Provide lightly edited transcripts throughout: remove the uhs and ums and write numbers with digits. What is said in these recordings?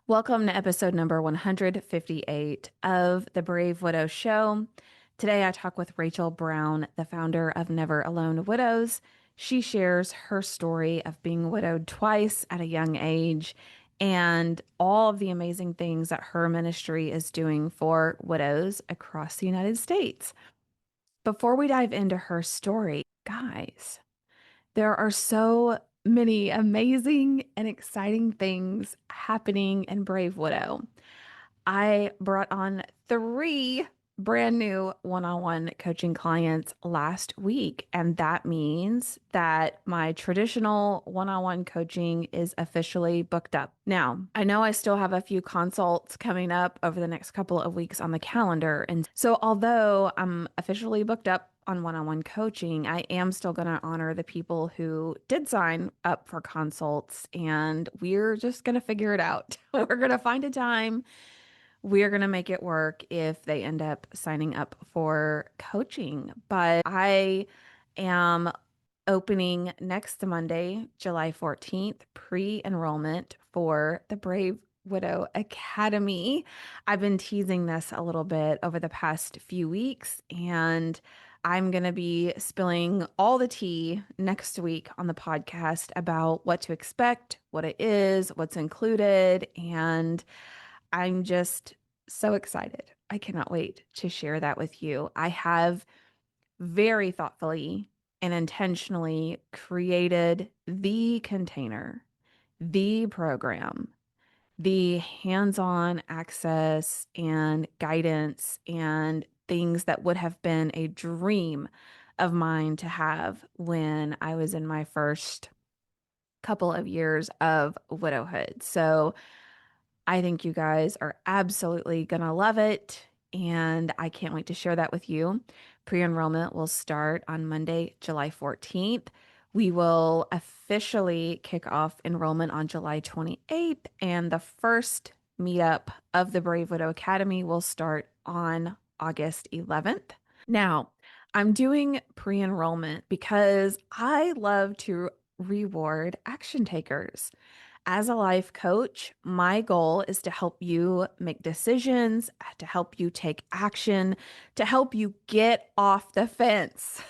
Welcome to episode number 158 of the Brave Widow Show. Today I talk with Rachel Brown, the founder of Never Alone Widows. She shares her story of being widowed twice at a young age and all of the amazing things that her ministry is doing for widows across the United States. Before we dive into her story, guys, there are so many amazing and exciting things happening in Brave Widow. I brought on three brand new one-on-one coaching clients last week, and that means that my traditional one-on-one coaching is officially booked up. Now, I know I still have a few consults coming up over the next couple of weeks on the calendar, and so although I'm officially booked up on one-on-one coaching, I am still going to honor the people who did sign up for consults, and we're just going to figure it out. We're going to find a time, we're going to make it work if they end up signing up for coaching. But I am opening next Monday, July 14th, pre-enrollment for the Brave Widow Academy. I've been teasing this a little bit over the past few weeks, and I'm going to be spilling all the tea next week on the podcast about what to expect, what it is, what's included, and I'm just so excited. I cannot wait to share that with you. I have very thoughtfully and intentionally created the container, the program, the hands-on access and guidance and things that would have been a dream of mine to have when I was in my first couple of years of widowhood. So I think you guys are absolutely going to love it, and I can't wait to share that with you. Pre-enrollment will start on Monday, July 14th. We will officially kick off enrollment on July 28th, and the first meetup of the Brave Widow Academy will start on August 11th. Now, I'm doing pre-enrollment because I love to reward action takers. As a life coach, my goal is to help you make decisions, to help you take action, to help you get off the fence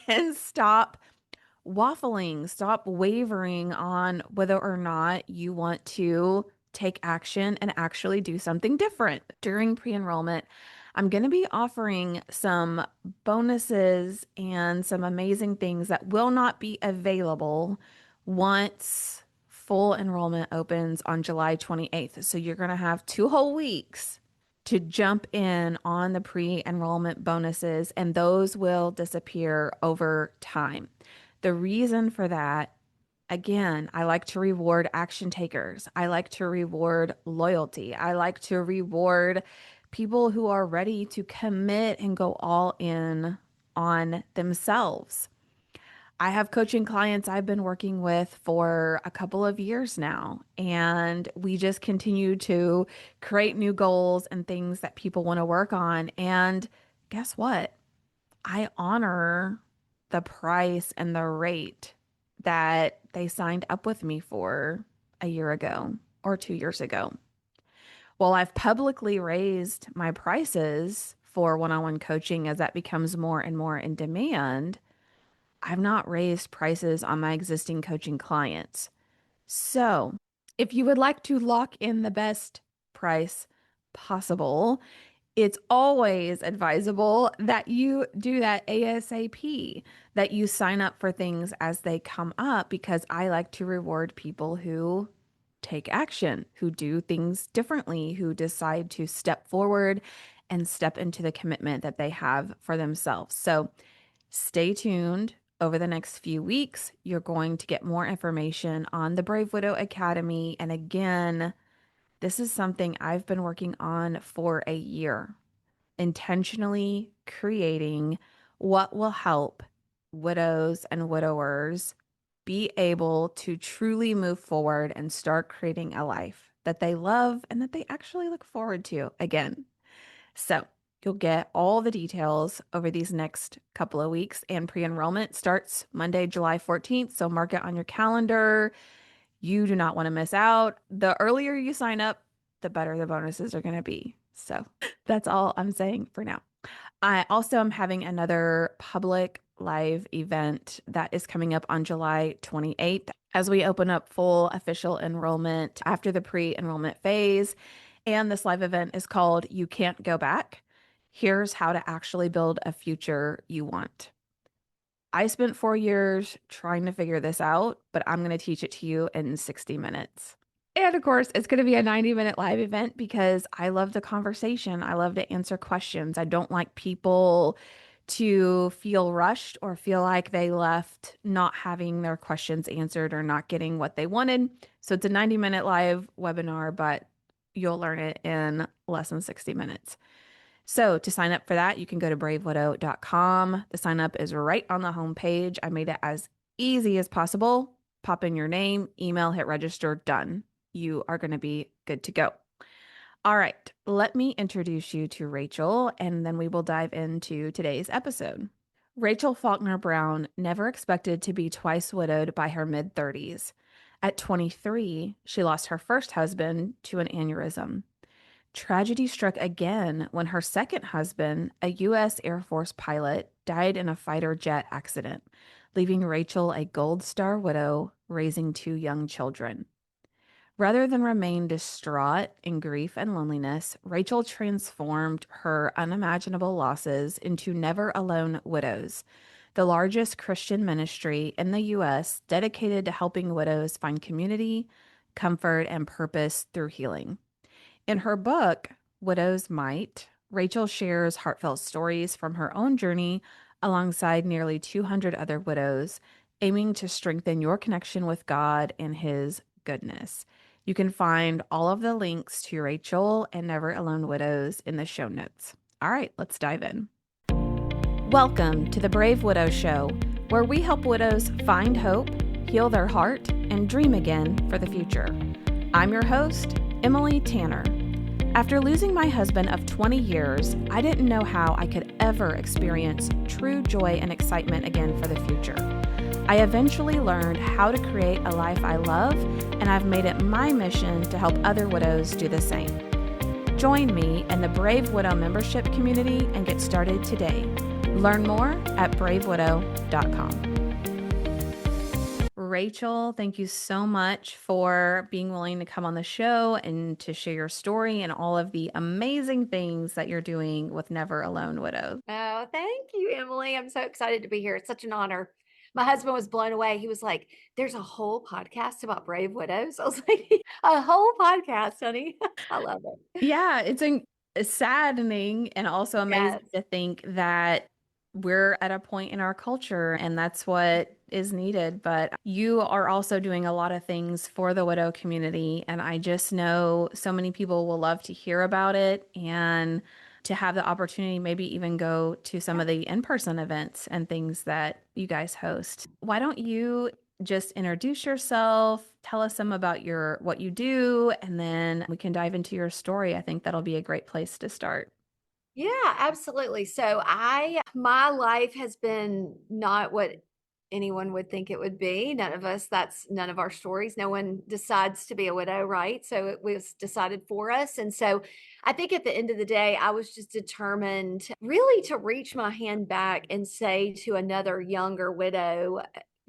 and stop waffling, stop wavering on whether or not you want to take action and actually do something different. During pre-enrollment, I'm going to be offering some bonuses and some amazing things that will not be available once full enrollment opens on July 28th. So you're going to have 2 whole weeks to jump in on the pre-enrollment bonuses, and those will disappear over time. The reason for that, again, I like to reward action takers. I like to reward loyalty. I like to reward people who are ready to commit and go all in on themselves. I have coaching clients I've been working with for a couple of years now, and we just continue to create new goals and things that people want to work on. And guess what? I honor the price and the rate that they signed up with me for a year ago or 2 years ago. Well, I've publicly raised my prices for one-on-one coaching as that becomes more and more in demand. I've not raised prices on my existing coaching clients. So, if you would like to lock in the best price possible, it's always advisable that you do that ASAP, that you sign up for things as they come up, because I like to reward people who take action, who do things differently, who decide to step forward and step into the commitment that they have for themselves. So stay tuned. Over the next few weeks, you're going to get more information on the Brave Widow Academy. And again, this is something I've been working on for a year, intentionally creating what will help widows and widowers be able to truly move forward and start creating a life that they love and that they actually look forward to again. So you'll get all the details over these next couple of weeks, and pre-enrollment starts Monday, July 14th. So mark it on your calendar. You do not want to miss out. The earlier you sign up, the better the bonuses are going to be. So that's all I'm saying for now. I also am having another public live event that is coming up on July 28th as we open up full official enrollment after the pre-enrollment phase. And this live event is called You Can't Go Back. Here's how to actually build a future you want. I spent 4 years trying to figure this out, but I'm going to teach it to you in 60 minutes. And of course, it's going to be a 90-minute live event because I love the conversation. I love to answer questions. I don't like people to feel rushed or feel like they left not having their questions answered or not getting what they wanted. So it's a 90-minute live webinar, but you'll learn it in less than 60 minutes. So to sign up for that, you can go to bravewidow.com. The sign up is right on the homepage. I made it as easy as possible. Pop in your name, email, hit register, done. You are going to be good to go. All right, let me introduce you to Rachel, and then we will dive into today's episode. Rachel Faulkner Brown never expected to be twice widowed by her mid-30s. At 23, she lost her first husband to an aneurysm. Tragedy struck again when her second husband, a U.S. Air Force pilot, died in a fighter jet accident, leaving Rachel a Gold Star widow raising two young children. Rather than remain distraught in grief and loneliness, Rachel transformed her unimaginable losses into Never Alone Widows, the largest Christian ministry in the U.S. dedicated to helping widows find community, comfort, and purpose through healing. In her book, Widow's Might, Rachel shares heartfelt stories from her own journey alongside nearly 200 other widows, aiming to strengthen your connection with God and His goodness. You can find all of the links to Rachel and Never Alone Widows in the show notes. All right, let's dive in. Welcome to the Brave Widow Show, where we help widows find hope, heal their heart, and dream again for the future. I'm your host, Emily Tanner. After losing my husband of 20 years, I didn't know how I could ever experience true joy and excitement again for the future. I eventually learned how to create a life I love, and I've made it my mission to help other widows do the same. Join me in the Brave Widow membership community and get started today. Learn more at bravewidow.com. Rachel, thank you so much for being willing to come on the show and to share your story and all of the amazing things that you're doing with Never Alone Widows. Oh, thank you, Emily. I'm so excited to be here. It's such an honor. My husband was blown away. He was like, "There's a whole podcast about brave widows." I was like, "A whole podcast, honey." I love it. Yeah, it's saddening and also amazing Yes. to think that we're at a point in our culture and that's what is needed. But you are also doing a lot of things for the widow community. And I just know so many people will love to hear about it and to have the opportunity, maybe even go to some Yeah. of the in-person events and things that you guys host. Why don't you just introduce yourself, tell us some about your what you do, and then we can dive into your story. I think that'll be a great place to start. Yeah, absolutely. So my life has been not what anyone would think it would be. That's none of our stories. No one decides to be a widow, right? So it was decided for us. And so I think at the end of the day, I was just determined really to reach my hand back and say to another younger widow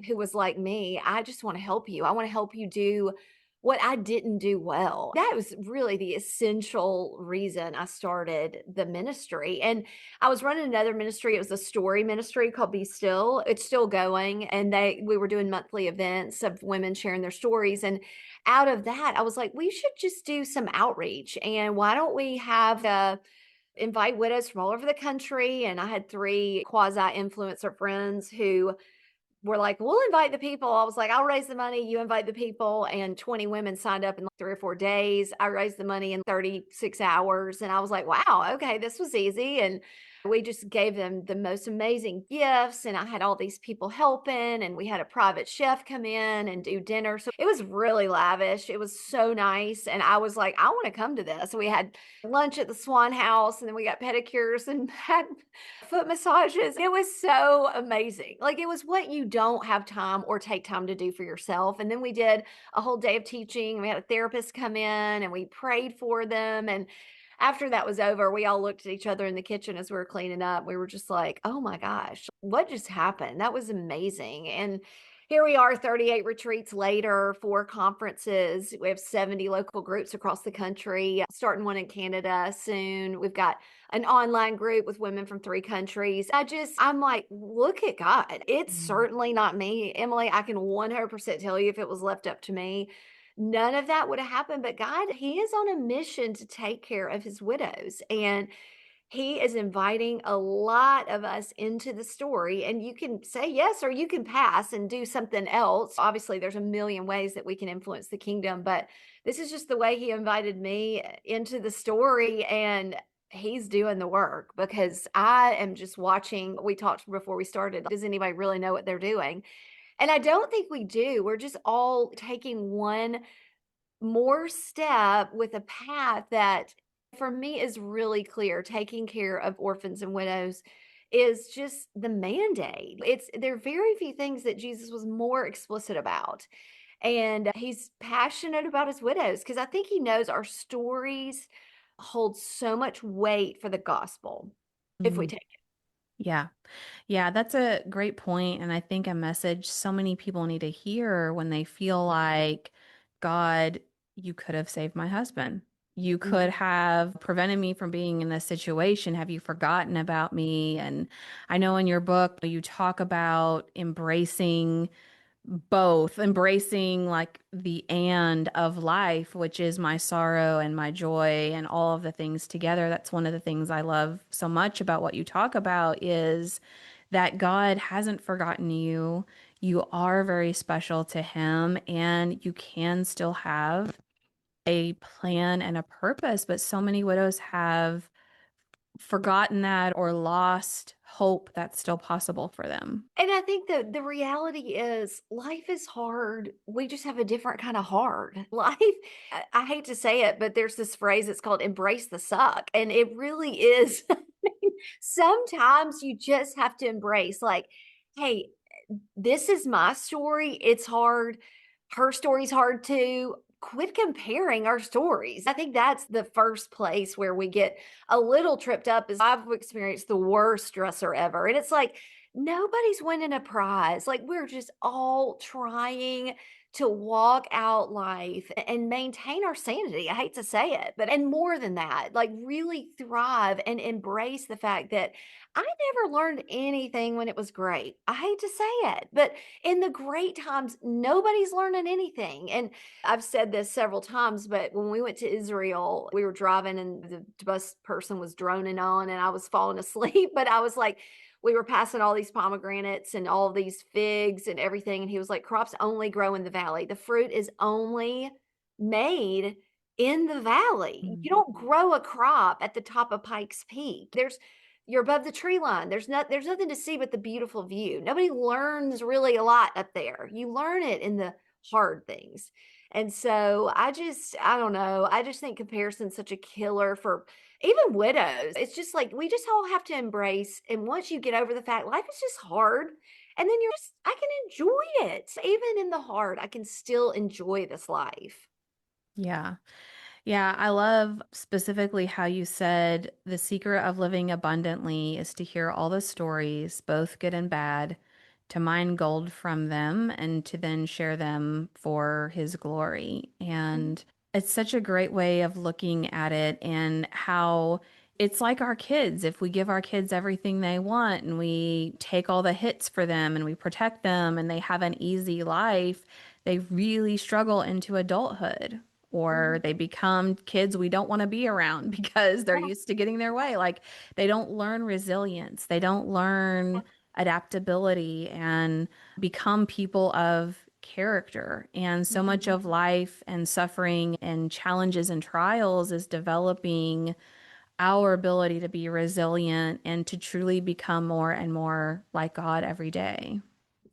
who was like me, I just want to help you. I want to help you do what I didn't do well. That was really the essential reason I started the ministry. And I was running another ministry. It was a story ministry called Be Still. It's still going. And we were doing monthly events of women sharing their stories. And out of that, I was like, we should just do some outreach. And why don't we have invite widows from all over the country? And I had three quasi influencer friends who were like, "We'll invite the people." I was like, "I'll raise the money, you invite the people." And 20 women signed up in like 3 or 4 days. I raised the money in 36 hours. And I was like, wow, okay, this was easy. And We just gave them the most amazing gifts, and I had all these people helping, and we had a private chef come in and do dinner. So it was really lavish. It was so nice. And I was like, I want to come to this. So we had lunch at the Swan House, and then we got pedicures and had foot massages. It was so amazing. Like it was what you don't have time or take time to do for yourself. And then we did a whole day of teaching. We had a therapist come in and we prayed for them. And after that was over, we all looked at each other in the kitchen as we were cleaning up. We were just like, oh my gosh, what just happened? That was amazing. And here we are, 38 retreats later, 4 conferences. We have 70 local groups across the country, starting one in Canada soon. We've got an online group with women from 3 countries. I'm like, look at God. It's Mm. certainly not me. Emily, I can 100% tell you if it was left up to me, none of that would have happened. But God, He is on a mission to take care of His widows. And He is inviting a lot of us into the story. And you can say yes or you can pass and do something else. Obviously, there's a million ways that we can influence the kingdom, but this is just the way He invited me into the story. And He's doing the work because I am just watching. We talked before we started. Does anybody really know what they're doing? And I don't think we do. We're just all taking one more step with a path that for me is really clear. Taking care of orphans and widows is just the mandate. There are very few things that Jesus was more explicit about. And He's passionate about His widows because I think He knows our stories hold so much weight for the gospel if we Mm. take Yeah. Yeah, that's a great point, and I think a message so many people need to hear when they feel like, God, you could have saved my husband. You it. could have prevented me from being in this situation. Have you forgotten about me? And I know in your book, you talk about embracing both, embracing like the and of life, which is my sorrow and my joy and all of the things together. That's one of the things I love so much about what you talk about is that God hasn't forgotten you. You are very special to Him, and you can still have a plan and a purpose. But so many widows have forgotten that or lost hope that's still possible for them. And I think the reality is life is hard. We just have a different kind of hard. Life, I hate to say it, but there's this phrase, it's called embrace the suck. And it really is. I mean, sometimes you just have to embrace, like, hey, this is my story. It's hard. Her story's hard too. Quit comparing our stories. I think that's the first place where we get a little tripped up is I've experienced the worst stressor ever. And it's like, nobody's winning a prize. Like we're just all trying to walk out life and maintain our sanity. I hate to say it, but and more than that, like really thrive and embrace the fact that I never learned anything when it was great. I hate to say it, but in the great times, nobody's learning anything. And I've said this several times, but when we went to Israel, we were driving and the bus person was droning on and I was falling asleep, but I was like, we were passing all these pomegranates and all these figs and everything. And he was like, crops only grow in the valley. The fruit is only made in the valley. Mm. You don't grow a crop at the top of Pikes Peak. You're above the tree line. There's nothing to see but the beautiful view. Nobody learns really a lot up there. You learn it in the hard things. And so I don't know. I just think comparison's such a killer for even widows. It's just like we just all have to embrace. And once you get over the fact life is just hard, and then I can enjoy it. Even in the hard, I can still enjoy this life. Yeah. Yeah, I love specifically how you said the secret of living abundantly is to hear all the stories, both good and bad, to mine gold from them, and to then share them for His glory. Mhm. And it's such a great way of looking at it and how it's like our kids. If we give our kids everything they want and we take all the hits for them and we protect them and they have an easy life, they really struggle into adulthood or Mhm. they become kids we don't want to be around because they're Yeah. used to getting their way. Like they don't learn resilience, they don't learn adaptability and become people of character. And so much Mhm. of life and suffering and challenges and trials is developing our ability to be resilient and to truly become more and more like God every day.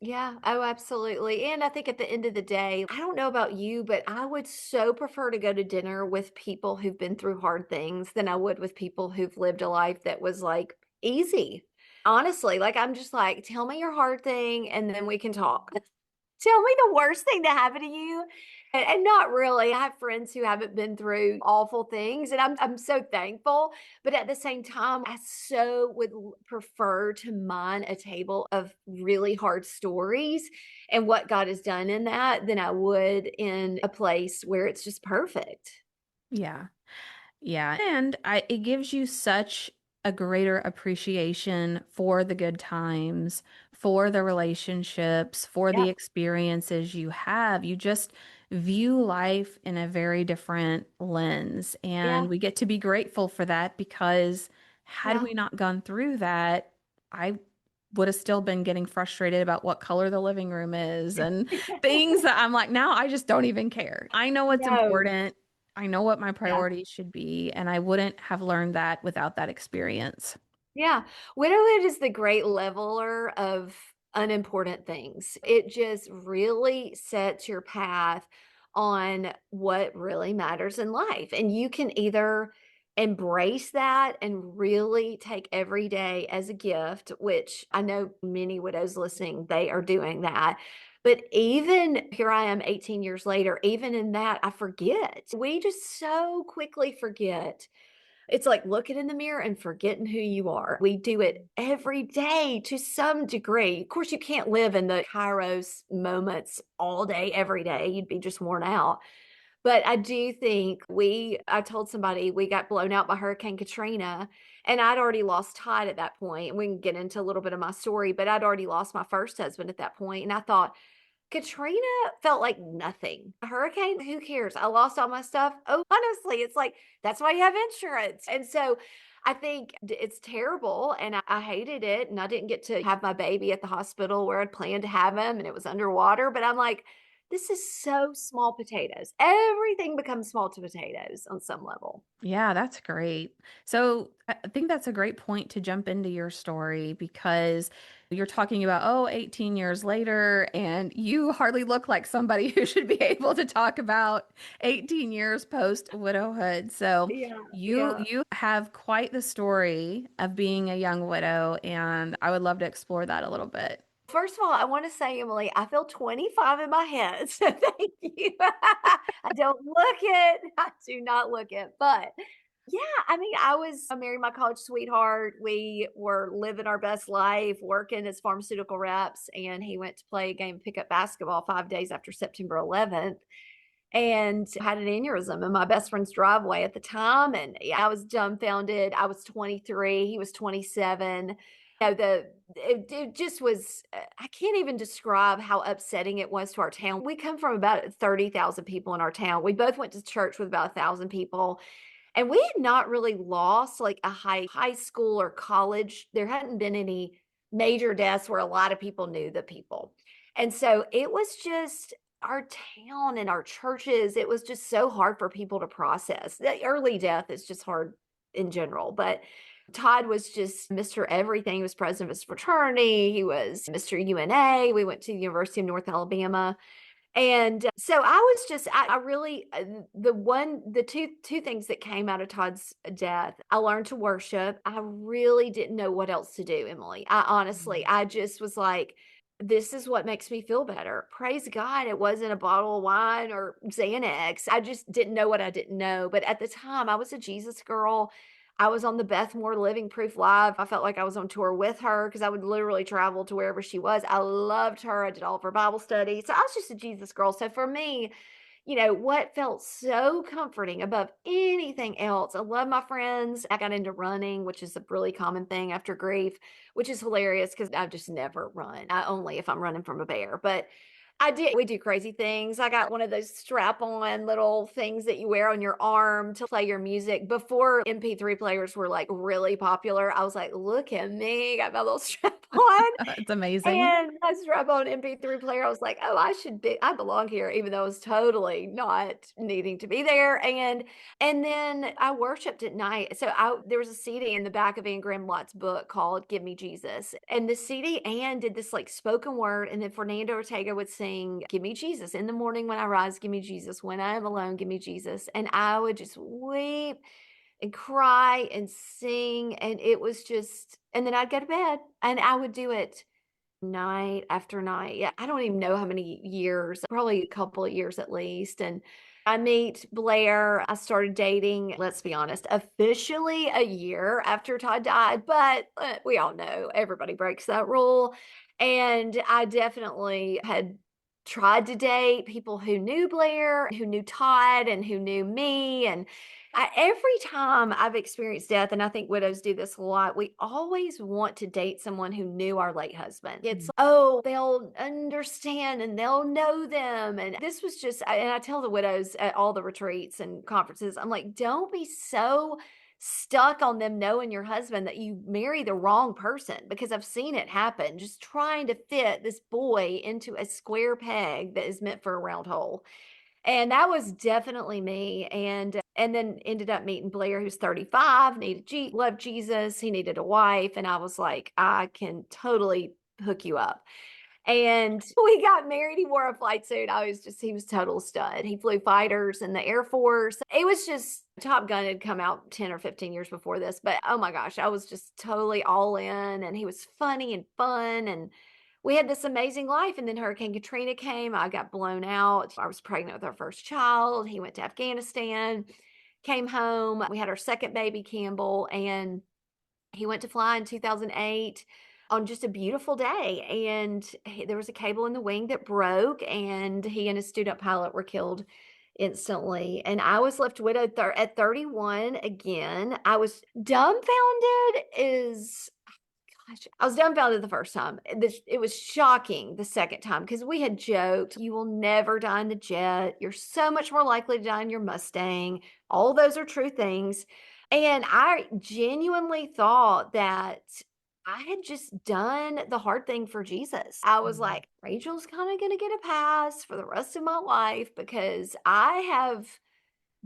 Yeah. Oh, absolutely. And I think at the end of the day, I don't know about you, but I would so prefer to go to dinner with people who've been through hard things than I would with people who've lived a life that was like easy. Honestly, like I'm just like, tell me your hard thing and then we can talk. Tell me the worst thing to happen to you. And not really. I have friends who haven't been through awful things, and I'm so thankful. But at the same time, I so would prefer to mine a table of really hard stories and what God has done in that than I would in a place where it's just perfect. Yeah. Yeah, and it gives you such a greater appreciation for the good times, for the relationships, for the Yeah. experiences you have. You just view life in a very different lens, Yeah. and we get to be grateful for that because had Yeah. we not gone through that, I would have still been getting frustrated about what color the living room is and things that I'm like, now I just don't even care. I know what's No. important. I know what my Yeah. priorities should be, and I wouldn't have learned that without that experience. Yeah. Widowhood is the great leveler of unimportant things. It just really sets your path on what really matters in life. And you can either embrace that and really take every day as a gift, which I know many widows listening, they are doing that. But even here I am 18 years later, even in that, I forget. We just so quickly forget it's like looking in the mirror and forgetting who you are. We do it every day to some degree. Of course, you can't live in the Kairos moments all day, every day. You'd be just worn out. But I do think I told somebody we got blown out by Hurricane Katrina, and I'd already lost Todd at that point. And we can get into a little bit of my story, but I'd already lost my first husband at that point. And I thought, Katrina felt like nothing. A hurricane, who cares? I lost all my stuff. Oh, honestly, it's like that's why you have insurance. And so I think it's terrible and I hated it. And I didn't get to have my baby at the hospital where I'd planned to have him and it was underwater. But I'm like, this is so small potatoes. Everything becomes small to potatoes on some level. Yeah, that's great. So I think that's a great point to jump into your story because you're talking about, oh, 18 years later, and you hardly look like somebody who should be able to talk about 18 years post widowhood. So Yeah, you yeah. you have quite the story of being a young widow, and I would love to explore that a little bit. First of all, I wanna say, Emily, I feel 25 in my head, so thank you. I don't look it. I do not look it, but yeah, I mean, I married my college sweetheart. We were living our best life, working as pharmaceutical reps, and he went to play a game of pickup basketball 5 days after September 11th and had an aneurysm in my best friend's driveway at the time. And yeah, I was dumbfounded. I was 23, he was 27. It just was, I can't even describe how upsetting it was to our town. We come from about 30,000 people in our town. We both went to church with about 1,000 people. And we had not really lost like a high school or college. There hadn't been any major deaths where a lot of people knew the people. And so it was just our town and our churches, it was just so hard for people to process. The early death is just hard in general, but Todd was just Mr. Everything. He was president of his fraternity. He was Mr. UNA. We went to the University of North Alabama. And so I was just, I really, the two things that came out of Todd's death, I learned to worship. I really didn't know what else to do, Emily. I honestly, I just was like, this is what makes me feel better. Praise God. It wasn't a bottle of wine or Xanax. I just didn't know what I didn't know. But at the time, I was a Jesus girl. I was on the Beth Moore Living Proof Live. I felt like I was on tour with her because I would literally travel to wherever she was. I loved her. I did all of her Bible studies. So I was just a Jesus girl. So for me, what felt so comforting above anything else, I love my friends. I got into running, which is a really common thing after grief, which is hilarious because I've just never run. I only if I'm running from a bear. But I did. We do crazy things. I got one of those strap-on little things that you wear on your arm to play your music. Before MP3 players were, like, really popular, I was like, "Look at me, got my little strap-on." It's amazing. And I strap on MP3 player, I was like, "Oh, I belong here," even though I was totally not needing to be there, and then I worshiped at night. So there was a CD in the back of Anne Graham Lott's book called "Give Me Jesus," and the CD Anne did this, like, spoken word, and then Fernando Ortega would sing, "Give me Jesus. In the morning when I rise, give me Jesus. When I am alone, give me Jesus," and I would just weep and cry and sing, and it was just and then I'd go to bed, and I would do it night after night. Yeah, I don't even know how many years, probably a couple of years at least. And I meet Blair. I started dating, let's be honest, officially a year after Todd died, but we all know everybody breaks that rule. And I definitely had tried to date people who knew Blair, who knew Todd, and who knew me. And every time I've experienced death, and I think widows do this a lot, we always want to date someone who knew our late husband. It's, Mm. oh, they'll understand and they'll know them. And this was just, and I tell the widows at all the retreats and conferences, I'm like, don't be so stuck on them knowing your husband that you marry the wrong person, because I've seen it happen, just trying to fit this boy into a square peg that is meant for a round hole. And that was definitely me, and then ended up meeting Blair, who's 35, loved Jesus, he needed a wife, and I was like, "I can totally hook you up." And we got married, he wore a flight suit, he was total stud. He flew fighters in the Air Force. It was just Top Gun had come out 10 or 15 years before this, but oh my gosh, I was just totally all in, and he was funny and fun, and we had this amazing life. And then Hurricane Katrina came. I got blown out. I was pregnant with our first child. He went to Afghanistan, came home. We had our second baby, Campbell, and he went to fly in 2008 on just a beautiful day. And there was a cable in the wing that broke, and he and his student pilot were killed instantly. And I was left widowed at 31 again. I was dumbfounded is Gosh, I was dumbfounded the first time. It was shocking the second time because we had joked, "You will never die in the jet. You're so much more likely to die in your Mustang." All those are true things. And I genuinely thought that I had just done the hard thing for Jesus. I was Mm. like, Rachel's kind of going to get a pass for the rest of my life because I have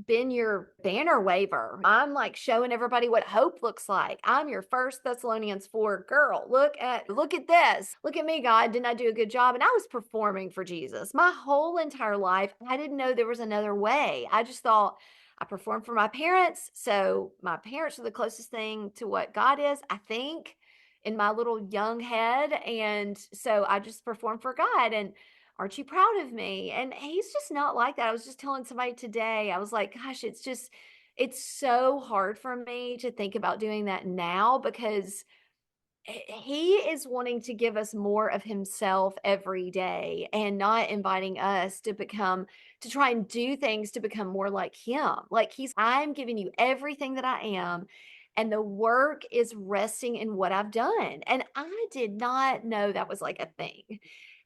been your banner waver. I'm like showing everybody what hope looks like. I'm your First Thessalonians 4 girl. Look at this. Look at me, God. Didn't I do a good job? And I was performing for Jesus my whole entire life. I didn't know there was another way. I just thought I performed for my parents. So my parents are the closest thing to what God is, I think, in my little young head. And so I just performed for God. And aren't you proud of me? And he's just not like that. I was just telling somebody today, I was like, gosh, it's so hard for me to think about doing that now because he is wanting to give us more of himself every day and not inviting us to try and do things to become more like him. Like I'm giving you everything that I am. And the work is resting in what I've done. And I did not know that was like a thing.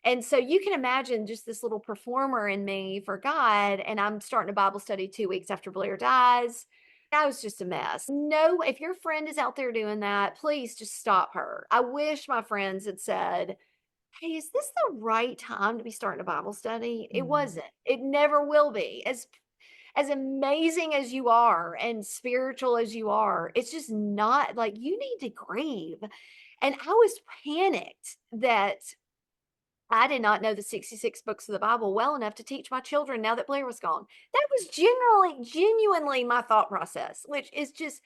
And so you can imagine just this little performer in me for God. And I'm starting a Bible study 2 weeks after Blair dies. I was just a mess. No, if your friend is out there doing that, please just stop her. I wish my friends had said, "Hey, is this the right time to be starting a Bible study?" It Mm. wasn't. It never will be. As amazing as you are and spiritual as you are, it's just not like you need to grieve. And I was panicked that I did not know the 66 books of the Bible well enough to teach my children now that Blair was gone. That was genuinely my thought process, which is just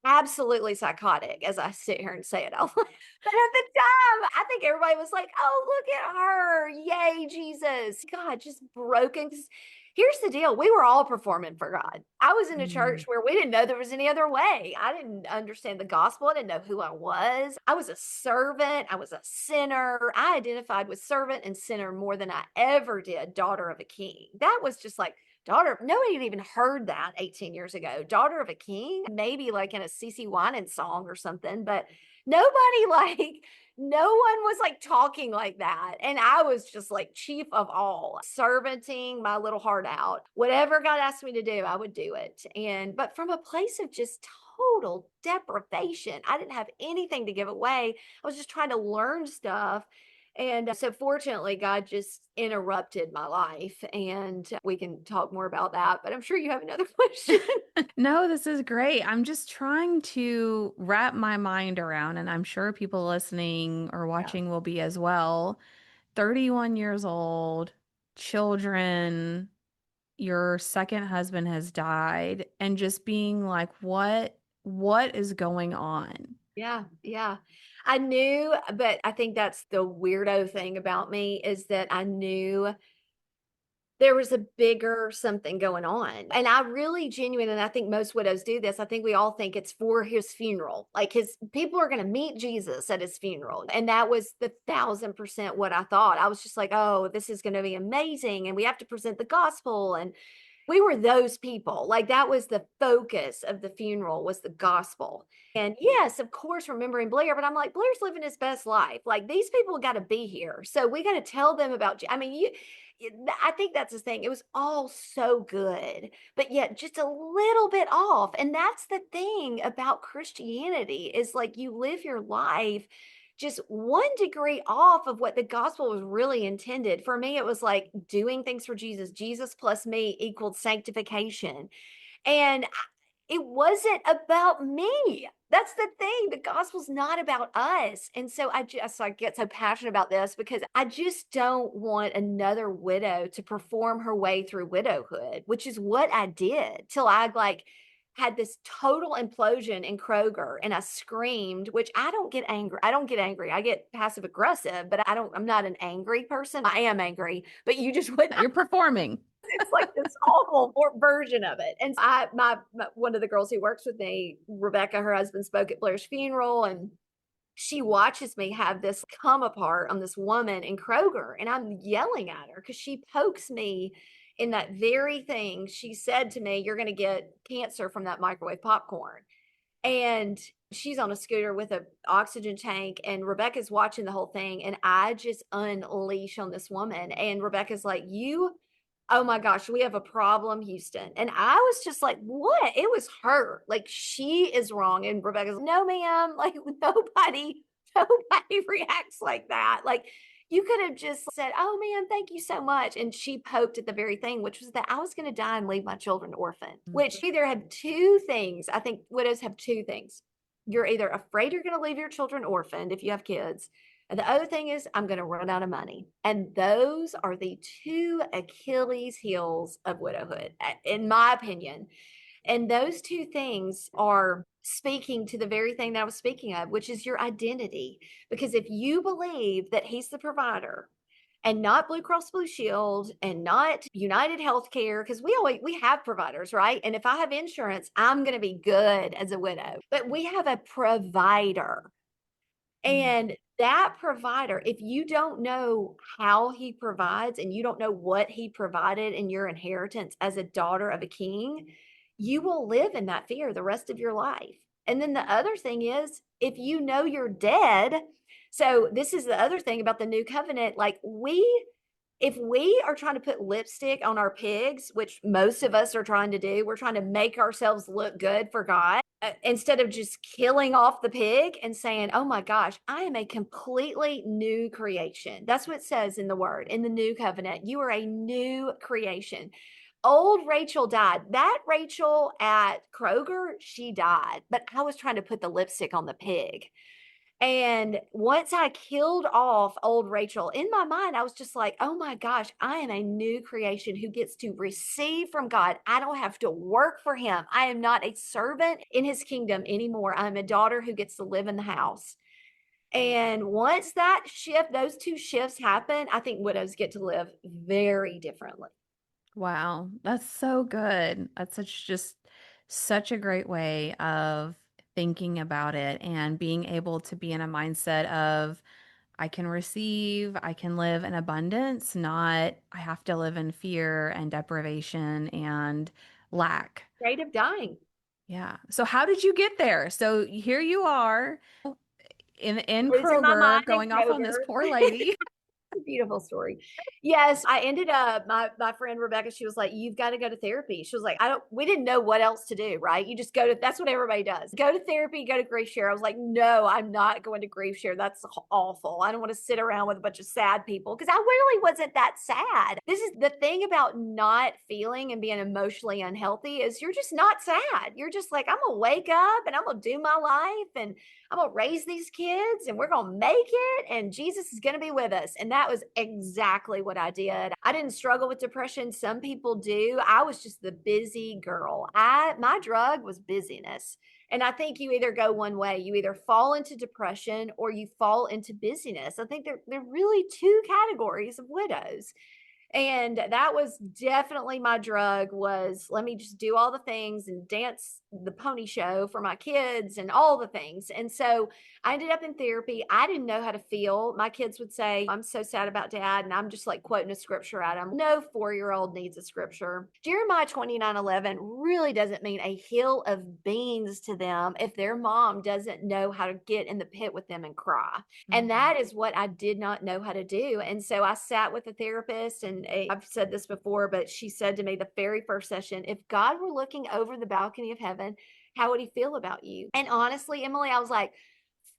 absolutely psychotic as I sit here and say it out loud. But at the time, I think everybody was like, "Oh, look at her. Yay, Jesus." God, just broken. 'Cause here's the deal. We were all performing for God. I was in a church Mm. where we didn't know there was any other way. I didn't understand the gospel. I didn't know who I was. I was a servant. I was a sinner. I identified with servant and sinner more than I ever did daughter of a king. That was just like daughter, nobody had even heard that 18 years ago. Daughter of a king, maybe like in a CC Winans song or something, but nobody like no one was like talking like that. And I was just like chief of all, servanting my little heart out. Whatever God asked me to do, I would do it. And but from a place of just total deprivation, I didn't have anything to give away. I was just trying to learn stuff. And so fortunately, God just interrupted my life, and we can talk more about that. But I'm sure you have another question. No, this is great. I'm just trying to wrap my mind around, and I'm sure people listening or Yeah. watching will be as well. 31 years old, children, your second husband has died, and just being like, what is going on? Yeah, yeah. I knew, but I think that's the weirdo thing about me is that I knew there was a bigger something going on. And I really genuinely, and I think most widows do this. I think we all think it's for his funeral. Like his people are going to meet Jesus at his funeral. And that was the 1000% what I thought. I was just like, oh, this is going to be amazing. And we have to present the gospel. And we were those people. Like that was the focus of the funeral was the gospel. And yes, of course, remembering Blair, but I'm like, Blair's living his best life. Like these people got to be here. So we got to tell them about, I mean, I think that's the thing. It was all so good, but yet just a little bit off. And that's the thing about Christianity is like you live your life just 1 degree off of what the gospel was really intended. For me, it was like doing things for Jesus. Jesus plus me equaled sanctification. And it wasn't about me. That's the thing. The gospel's not about us. And so I get so passionate about this because I just don't want another widow to perform her way through widowhood, which is what I did till I like had this total implosion in Kroger and I screamed, which I don't get angry. I don't get angry. I get passive aggressive, but I'm not an angry person. I am angry, but you just would You're performing. it's like this awful version of it. And so my one of the girls who works with me, Rebecca, her husband spoke at Blair's funeral, and she watches me have this come apart on this woman in Kroger, and I'm yelling at her because she pokes me in that very thing she said to me, "You're going to get cancer from that microwave popcorn." And she's on a scooter with a oxygen tank and Rebecca's watching the whole thing and I just unleash on this woman and Rebecca's like, "You oh my gosh, we have a problem, Houston." And I was just like, "What?" It was her. Like she is wrong and Rebecca's, "No ma'am." Like nobody reacts like that. Like you could have just said, "Oh man, thank you so much." And she poked at the very thing, which was that I was going to die and leave my children orphaned, which either had two things. I think widows have two things. You're either afraid you're going to leave your children orphaned if you have kids. And the other thing is, I'm going to run out of money. And those are the two Achilles heels of widowhood, in my opinion. And those two things are speaking to the very thing that I was speaking of, which is your identity. Because if you believe that he's the provider and not Blue Cross Blue Shield and not United Healthcare, because we have providers, right? And if I have insurance, I'm going to be good as a widow. But we have a provider. And that provider, if you don't know how he provides and you don't know what he provided in your inheritance as a daughter of a king, you will live in that fear the rest of your life. And then the other thing is, if you know you're dead, so this is the other thing about the new covenant, like if we are trying to put lipstick on our pigs, which most of us are trying to do, we're trying to make ourselves look good for God instead of just killing off the pig and saying, "Oh my gosh, I am a completely new creation." That's what it says in the word, in the new covenant. You are a new creation. Old Rachel died. That Rachel at Kroger, she died, but I was trying to put the lipstick on the pig. And once I killed off old Rachel, in my mind, I was just like, "Oh my gosh, I am a new creation who gets to receive from God. I don't have to work for him. I am not a servant in his kingdom anymore. I'm a daughter who gets to live in the house." And once that shift, those two shifts happen, I think widows get to live very differently. Wow, that's so good. That's such a great way of thinking about it and being able to be in a mindset of I can receive, I can live in abundance, not I have to live in fear and deprivation and lack. Afraid of dying. Yeah. So how did you get there? So here you are in Losing my Kroger mind in going off on this Kroger. poor lady. A beautiful story. Yes, I ended up my friend Rebecca, she was like, "You've got to go to therapy." She was like, "I don't we didn't know what else to do, right? You just go to that's what everybody does. Go to therapy, go to grief share." I was like, "No, I'm not going to grief share. That's awful. I don't want to sit around with a bunch of sad people because I really wasn't that sad." This is the thing about not feeling and being emotionally unhealthy is you're just not sad. You're just like, "I'm going to wake up and I'm going to do my life and I'm going to raise these kids and we're going to make it and Jesus is going to be with us." And that was exactly what I did. I didn't struggle with depression. Some people do. I was just the busy girl. My drug was busyness. And I think you either go one way, you either fall into depression or you fall into busyness. I think they're really two categories of widows. And that was definitely my drug was let me just do all the things and dance the pony show for my kids and all the things. And so I ended up in therapy. I didn't know how to feel. My kids would say, "I'm so sad about dad." And I'm just like quoting a scripture at them. No 4-year-old needs a scripture. Jeremiah 29:11 really doesn't mean a hill of beans to them if their mom doesn't know how to get in the pit with them and cry. And Mhm. that is what I did not know how to do. And so I sat with a therapist, and I've said this before, but she said to me the very first session, "If God were looking over the balcony of heaven, how would he feel about you?" And honestly, Emily, I was like,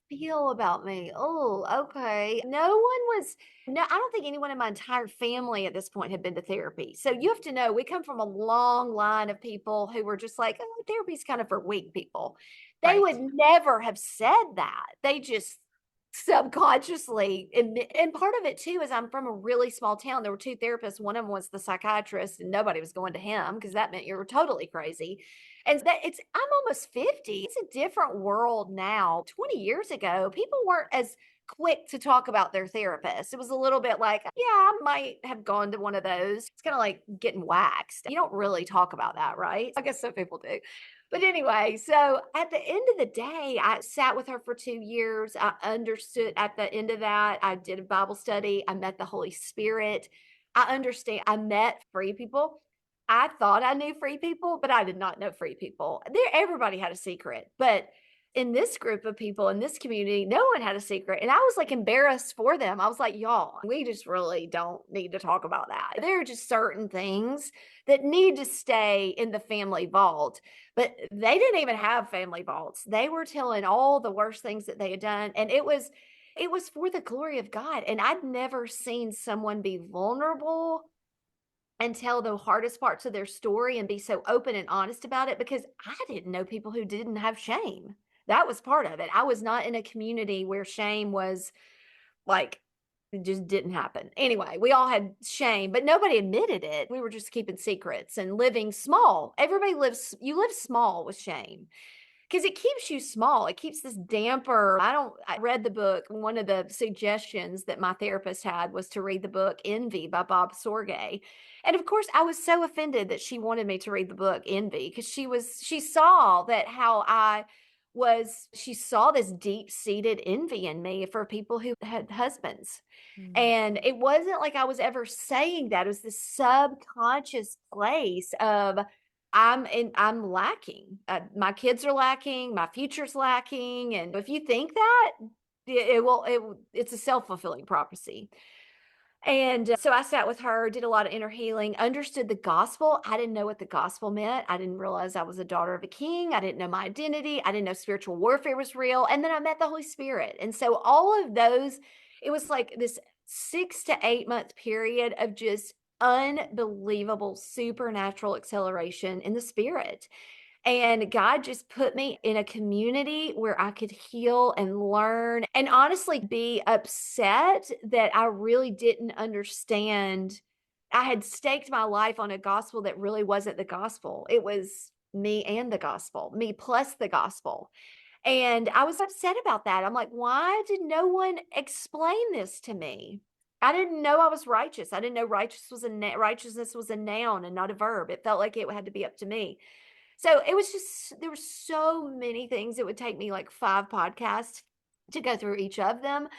"Feel about me? Oh, okay." No one was, no, I don't think anyone in my entire family at this point had been to therapy. So you have to know we come from a long line of people who were just like, "Oh, therapy's kind of for weak people." They Right. would never have said that. They just subconsciously, and part of it too is I'm from a really small town. There were 2 therapists. One of them was the psychiatrist, and nobody was going to him because that meant you were totally crazy. And that it's I'm almost 50. It's a different world now. 20 years ago, people weren't as quick to talk about their therapist. It was a little bit like, yeah, I might have gone to one of those. It's kind of like getting waxed. You don't really talk about that, right? I guess some people do. But anyway, so at the end of the day, I sat with her for 2 years. I understood at the end of that, I did a Bible study. I met the Holy Spirit. I understand. I met free people. I thought I knew free people, but I did not know free people. There, everybody had a secret, but in this group of people in this community, no one had a secret. And I was like embarrassed for them. I was like, "Y'all, we just really don't need to talk about that." There are just certain things that need to stay in the family vault. But they didn't even have family vaults. They were telling all the worst things that they had done. And it was for the glory of God. And I'd never seen someone be vulnerable and tell the hardest parts of their story and be so open and honest about it because I didn't know people who didn't have shame. That was part of it. I was not in a community where shame was like, it just didn't happen. Anyway, we all had shame, but nobody admitted it. We were just keeping secrets and living small. Everybody lives, you live small with shame because it keeps you small. It keeps this damper. I read the book. One of the suggestions that my therapist had was to read the book Envy by Bob Sorge. And of course, I was so offended that she wanted me to read the book Envy because she saw that how she saw this deep seated envy in me for people who had husbands. Mm. And it wasn't like I was ever saying that. It was this subconscious place of I'm lacking. My kids are lacking, my future's lacking, and if you think that, it's a self-fulfilling prophecy. And so I sat with her, did a lot of inner healing, understood the gospel. I didn't know what the gospel meant. I didn't realize I was a daughter of a king. I didn't know my identity. I didn't know spiritual warfare was real. And then I met the Holy Spirit. And so all of those, it was like this 6 to 8 month period of just unbelievable supernatural acceleration in the spirit. And God just put me in a community where I could heal and learn and honestly be upset that I really didn't understand. I had staked my life on a gospel that really wasn't the gospel. It was me and the gospel, me plus the gospel. And I was upset about that. I'm like, why did no one explain this to me? I didn't know I was righteous. I didn't know righteousness was a noun and not a verb. It felt like it had to be up to me. So it was just there were so many things. It would take me like 5 podcasts to go through each of them.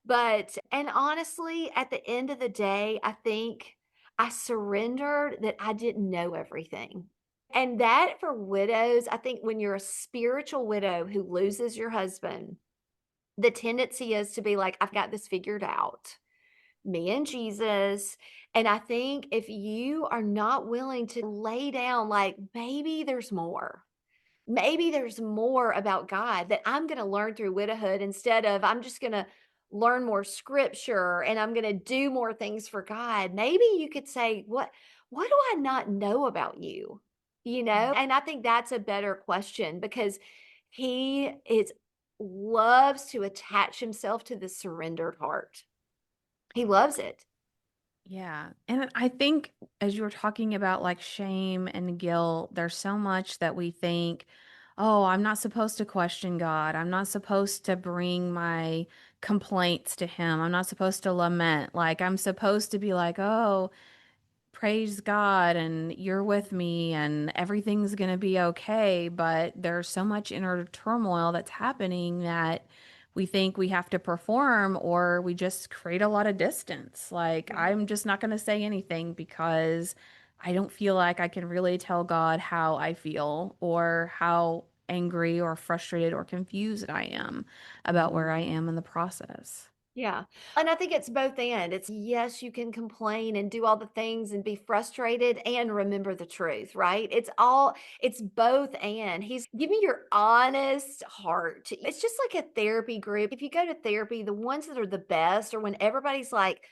And honestly, at the end of the day, I think I surrendered that I didn't know everything. And that for widows, I think when you're a spiritual widow who loses your husband, the tendency is to be like, I've got this figured out, me and Jesus. And I think if you are not willing to lay down, like, maybe there's more. Maybe there's more about God that I'm going to learn through widowhood instead of I'm just going to learn more scripture and I'm going to do more things for God. Maybe you could say, what do I not know about you? And I think that's a better question because he is loves to attach himself to the surrendered heart. He loves it. Yeah. And I think as you were talking about like shame and guilt, there's so much that we think, oh, I'm not supposed to question God. I'm not supposed to bring my complaints to him. I'm not supposed to lament. Like, I'm supposed to be like, oh, praise God and you're with me and everything's going to be okay. But there's so much inner turmoil that's happening that we think we have to perform or we just create a lot of distance. Like, Yeah. I'm just not going to say anything because I don't feel like I can really tell God how I feel or how angry or frustrated or confused I am about where Mhm. I am in the process. Yeah. And I think it's both and. It's yes, you can complain and do all the things and be frustrated and remember the truth, right? It's both and. He's give me your honest heart. It's just like a therapy group. If you go to therapy, the ones that are the best are when everybody's like,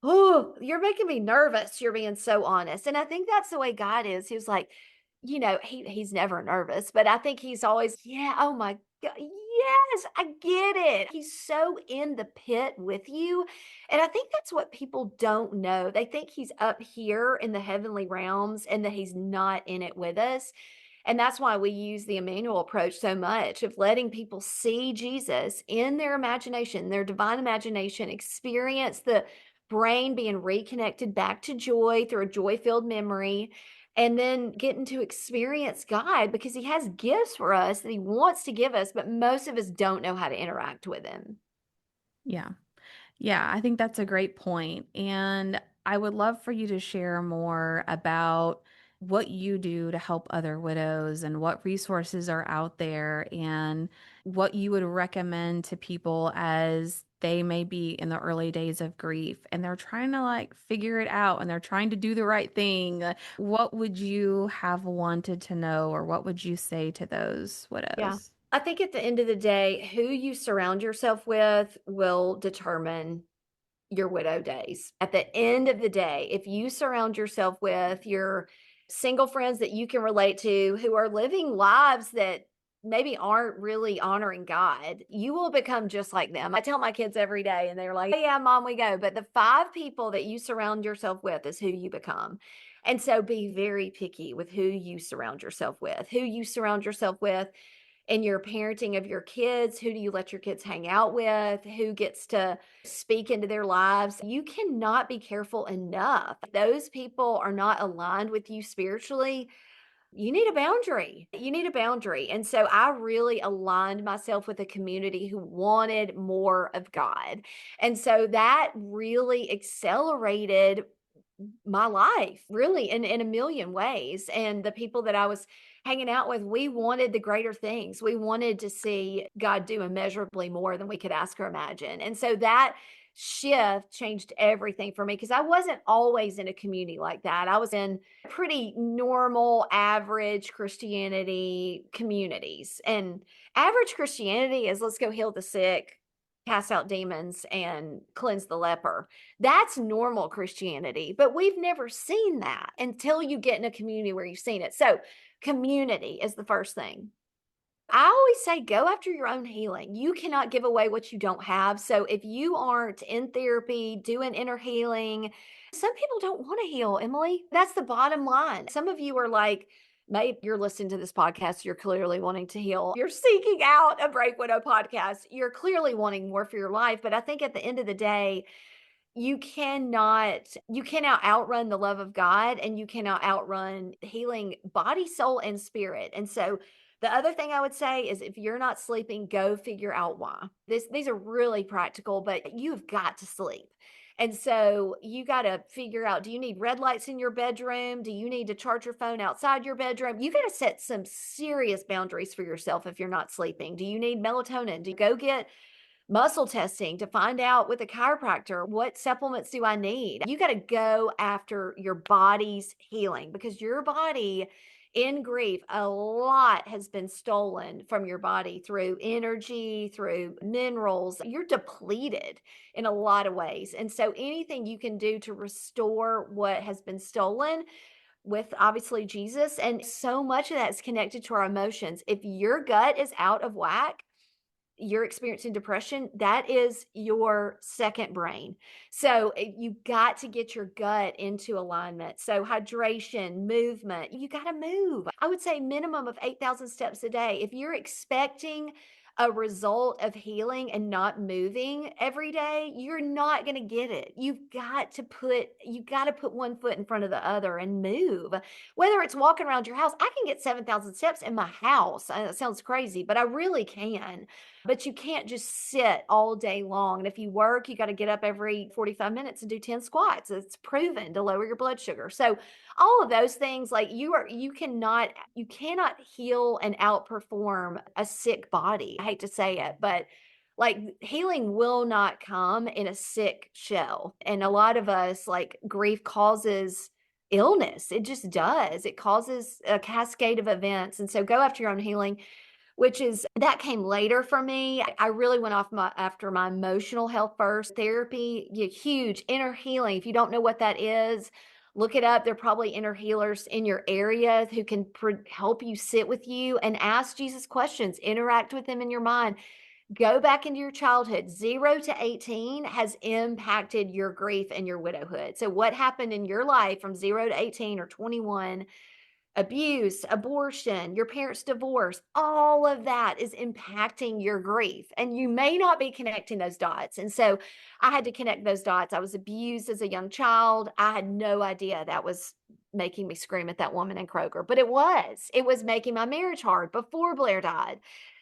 oh, you're making me nervous. You're being so honest. And I think that's the way God is. He was like, he's never nervous, but I think he's always, yeah, oh my God. Yes, I get it. He's so in the pit with you. And I think that's what people don't know. They think he's up here in the heavenly realms and that he's not in it with us. And that's why we use the Emmanuel approach so much of letting people see Jesus in their imagination, their divine imagination, experience the brain being reconnected back to joy through a joy filled memory, and then getting to experience God because He has gifts for us that He wants to give us, but most of us don't know how to interact with Him. Yeah. Yeah, I think that's a great point. And I would love for you to share more about what you do to help other widows and what resources are out there and what you would recommend to people as they may be in the early days of grief and they're trying to like figure it out and they're trying to do the right thing. What would you have wanted to know or what would you say to those Yeah. widows? I think at the end of the day, who you surround yourself with will determine your widow days. At the end of the day, if you surround yourself with your single friends that you can relate to who are living lives that maybe aren't really honoring God, you will become just like them. I tell my kids every day, and they're like, "Hey, yeah, mom, we go." But the five people that you surround yourself with is who you become. And so be very picky with who you surround yourself with, who you surround yourself with in your parenting of your kids. Who do you let your kids hang out with? Who gets to speak into their lives? You cannot be careful enough. If those people are not aligned with you spiritually, you need a boundary. You need a boundary. And so I really aligned myself with a community who wanted more of God. And so that really accelerated my life really in a million ways. And the people that I was hanging out with, we wanted the greater things. We wanted to see God do immeasurably more than we could ask or imagine. And so that shift changed everything for me because I wasn't always in a community like that. I was in pretty normal, average Christianity communities. And average Christianity is let's go heal the sick, cast out demons, and cleanse the leper. That's normal Christianity, but we've never seen that until you get in a community where you've seen it. So, community is the first thing. I always say go after your own healing. You cannot give away what you don't have. So if you aren't in therapy, doing inner healing, some people don't want to heal, Emily. That's the bottom line. Some of you are like, maybe you're listening to this podcast, you're clearly wanting to heal. You're seeking out a Break Widow podcast. You're clearly wanting more for your life. But I think at the end of the day, you cannot outrun the love of God and you cannot outrun healing body, soul, and spirit. And so The other thing I would say is if you're not sleeping, go figure out why. These are really practical, but you've got to sleep. And so you got to figure out, do you need red lights in your bedroom? Do you need to charge your phone outside your bedroom? You got to set some serious boundaries for yourself if you're not sleeping. Do you need melatonin? Do you go get muscle testing to find out with a chiropractor, what supplements do I need? You got to go after your body's healing because your body in grief, a lot has been stolen from your body through energy, through minerals. You're depleted in a lot of ways. And so anything you can do to restore what has been stolen with obviously Jesus, and so much of that is connected to our emotions. If your gut is out of whack, you're experiencing depression, that is your second brain. So you got to get your gut into alignment. So hydration, movement, you got to move. I would say minimum of 8,000 steps a day. If you're expecting a result of healing and not moving every day, you're not going to get it. You got to put one foot in front of the other and move. Whether it's walking around your house, I can get 7,000 steps in my house. That sounds crazy, but I really can. But you can't just sit all day long. And if you work, you got to get up every 45 minutes and do 10 squats. It's proven to lower your blood sugar. So all of those things, like you cannot heal and outperform a sick body. I hate to say it, but like healing will not come in a sick shell. And a lot of us, like, grief causes illness. It just does. It causes a cascade of events. And so go after your own healing, which is that came later for me. I really went off after my emotional health first. Therapy, huge. Inner healing. If you don't know what that is, look it up. There are probably inner healers in your area who can help you sit with you and ask Jesus questions, interact with them in your mind. Go back into your childhood. 0 to 18 has impacted your grief and your widowhood. So, what happened in your life from 0 to 18 or 21, abuse, abortion, your parents' divorce, all of that is impacting your grief. And you may not be connecting those dots. And so I had to connect those dots. I was abused as a young child. I had no idea that was making me scream at that woman in Kroger, but it was making my marriage hard before Blair died.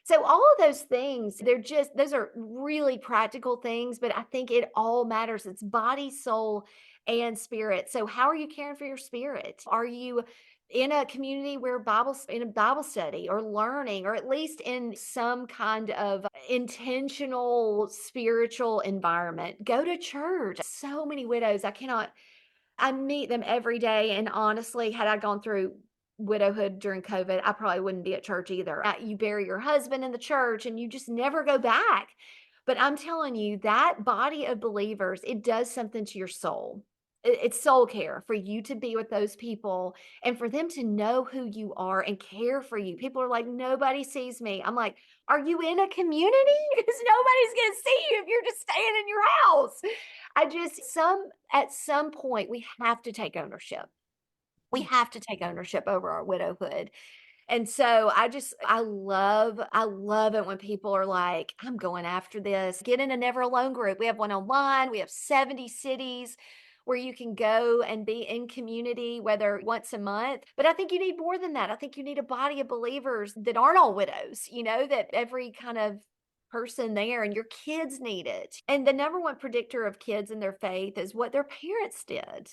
So all of those things, those are really practical things, but I think it all matters. It's body, soul, and spirit. So how are you caring for your spirit? Are you in a community where in a Bible study or learning, or at least in some kind of intentional spiritual environment? Go to church. So many widows, I meet them every day. And honestly, had I gone through widowhood during COVID, I probably wouldn't be at church either. You bury your husband in the church and you just never go back. But I'm telling you, that body of believers, it does something to your soul. It's soul care for you to be with those people and for them to know who you are and care for you. People are like, nobody sees me. I'm like, are you in a community? Because nobody's going to see you if you're just staying in your house. At some point, we have to take ownership. We have to take ownership over our widowhood. And so I love it when people are like, I'm going after this. Get in a Never Alone group. We have one online. We have 70 cities where you can go and be in community, whether once a month. But I think you need more than that. I think you need a body of believers that aren't all widows, that every kind of person there, and your kids need it. And the number one predictor of kids and their faith is what their parents did.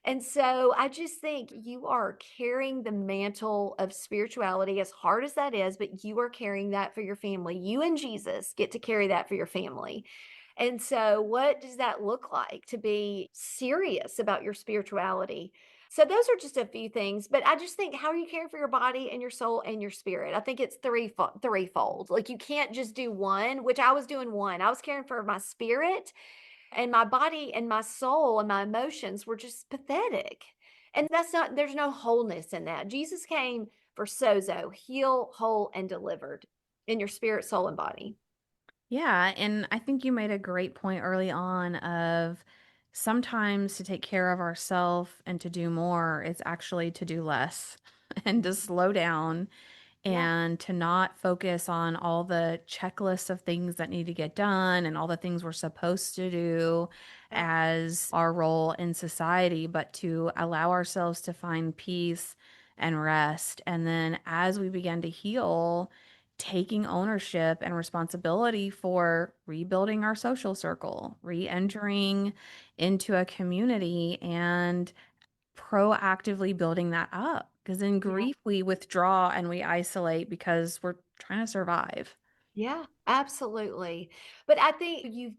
And so I just think you are carrying the mantle of spirituality, as hard as that is, but you are carrying that for your family. You and Jesus get to carry that for your family. And so, what does that look like to be serious about your spirituality? So, those are just a few things, but I just think, how are you caring for your body and your soul and your spirit? I think it's threefold. Like, you can't just do one, which I was doing one. I was caring for my spirit, and my body and my soul and my emotions were just pathetic. And there's no wholeness in that. Jesus came for sozo, heal, whole, and delivered in your spirit, soul, and body. Yeah, and I think you made a great point early on of sometimes to take care of ourselves and to do more is actually to do less and to slow down Yeah. and to not focus on all the checklists of things that need to get done and all the things we're supposed to do Yep. as our role in society, but to allow ourselves to find peace and rest. And then as we began to heal, taking ownership and responsibility for rebuilding our social circle, re-entering into a community and proactively building that up. Because in Yeah. grief, we withdraw and we isolate because we're trying to survive. Yeah, absolutely. But I think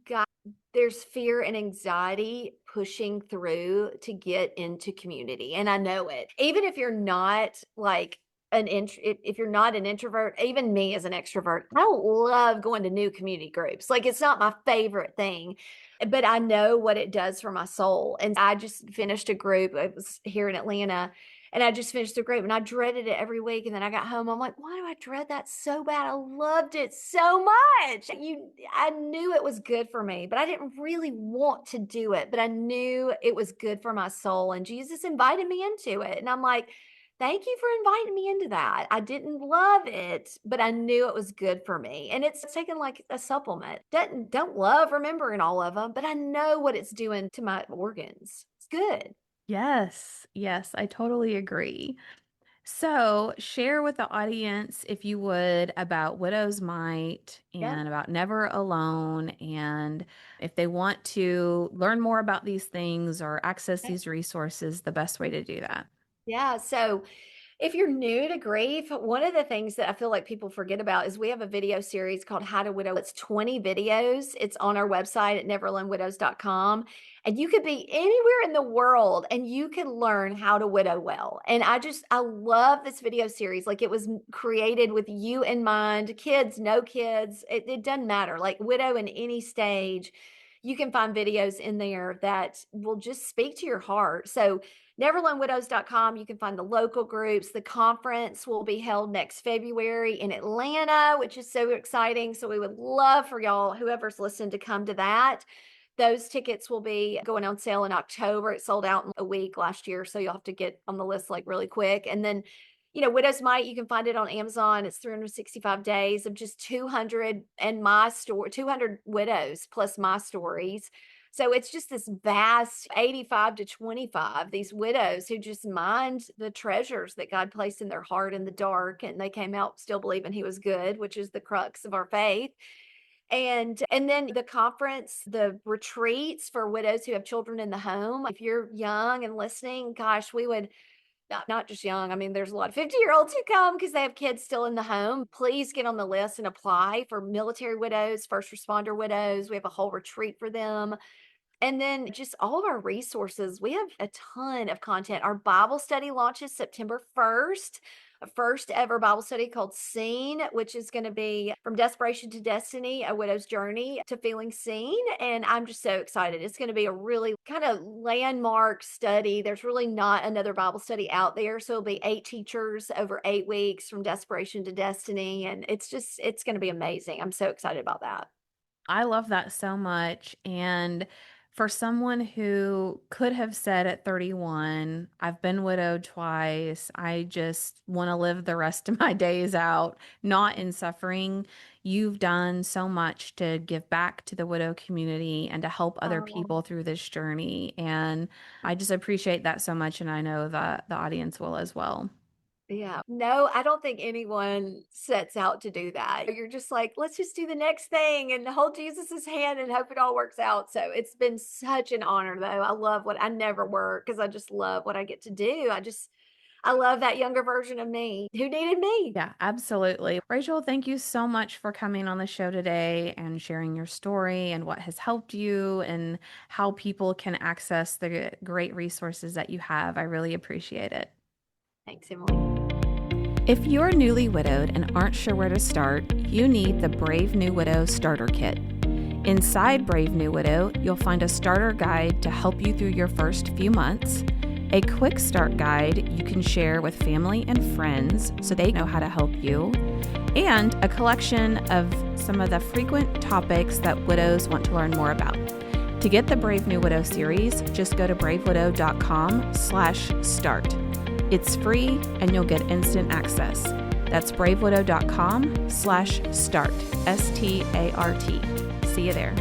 there's fear and anxiety pushing through to get into community. And I know it. Even if you're not like if you're not an introvert, even me as an extrovert, I don't love going to new community groups. Like it's not my favorite thing, but I know what it does for my soul. And I just finished a group. It was here in Atlanta and I just finished the group and I dreaded it every week. And then I got home. I'm like, why do I dread that so bad? I loved it so much. I knew it was good for me, but I didn't really want to do it. But I knew it was good for my soul. And Jesus invited me into it. And I'm like, thank you for inviting me into that. I didn't love it, but I knew it was good for me. And it's taken like a supplement. Don't love remembering all of them, but I know what it's doing to my organs. It's good. Yes, yes, I totally agree. So, share with the audience, if you would, about Widow's Might Yeah. and about Never Alone. And if they want to learn more about these things or access these resources, the best way to do that. Yeah. So if you're new to grief, one of the things that I feel like people forget about is we have a video series called How to Widow. It's 20 videos. It's on our website at neveralonewidows.com. And you could be anywhere in the world and you can learn how to widow well. And I love this video series. Like it was created with you in mind, kids, no kids. It doesn't matter. Like widow in any stage, you can find videos in there that will just speak to your heart. So neveralonewidows.com. You can find the local groups. The conference will be held next February in Atlanta, which is so exciting. So we would love for y'all, whoever's listened, to come to that. Those tickets will be going on sale in October. It sold out in a week last year, so you'll have to get on the list like really quick. And then, Widow's Might, you can find it on Amazon. It's 365 days of just 200 and my story, 200 widows plus my stories. So it's just this vast 85 to 25, these widows who just mined the treasures that God placed in their heart in the dark. And they came out still believing he was good, which is the crux of our faith. And then the conference, the retreats for widows who have children in the home. If you're young and listening, gosh, we would not just young. I mean, there's a lot of 50-year-olds who come because they have kids still in the home. Please get on the list and apply for military widows, first responder widows. We have a whole retreat for them. And then just all of our resources. We have a ton of content. Our Bible study launches September 1st, a first ever Bible study called Seen, which is going to be From Desperation to Destiny, a widow's journey to feeling seen. And I'm just so excited. It's going to be a really kind of landmark study. There's really not another Bible study out there. So it'll be 8 teachers over 8 weeks from desperation to destiny. And it's going to be amazing. I'm so excited about that. I love that so much. And for someone who could have said at 31, I've been widowed twice, I just want to live the rest of my days out, not in suffering, you've done so much to give back to the widow community and to help other Oh, people through this journey. And I just appreciate that so much. And I know that the audience will as well. yeah. No, I don't think anyone sets out to do that. You're just like, let's just do the next thing and hold Jesus's hand and hope it all works out. So it's been such an honor though. I love what I never work because I just love what I get to do. I love that younger version of me who needed me. Yeah, absolutely. Rachel, thank you so much for coming on the show today and sharing your story and what has helped you and how people can access the great resources that you have. I really appreciate it. Thanks, Emily. If you're newly widowed and aren't sure where to start, you need the Brave New Widow Starter Kit. Inside Brave New Widow, you'll find a starter guide to help you through your first few months, a quick start guide you can share with family and friends so they know how to help you, and a collection of some of the frequent topics that widows want to learn more about. To get the Brave New Widow series, just go to bravewidow.com/start. It's free and you'll get instant access. That's bravewidow.com/start. START. See you there.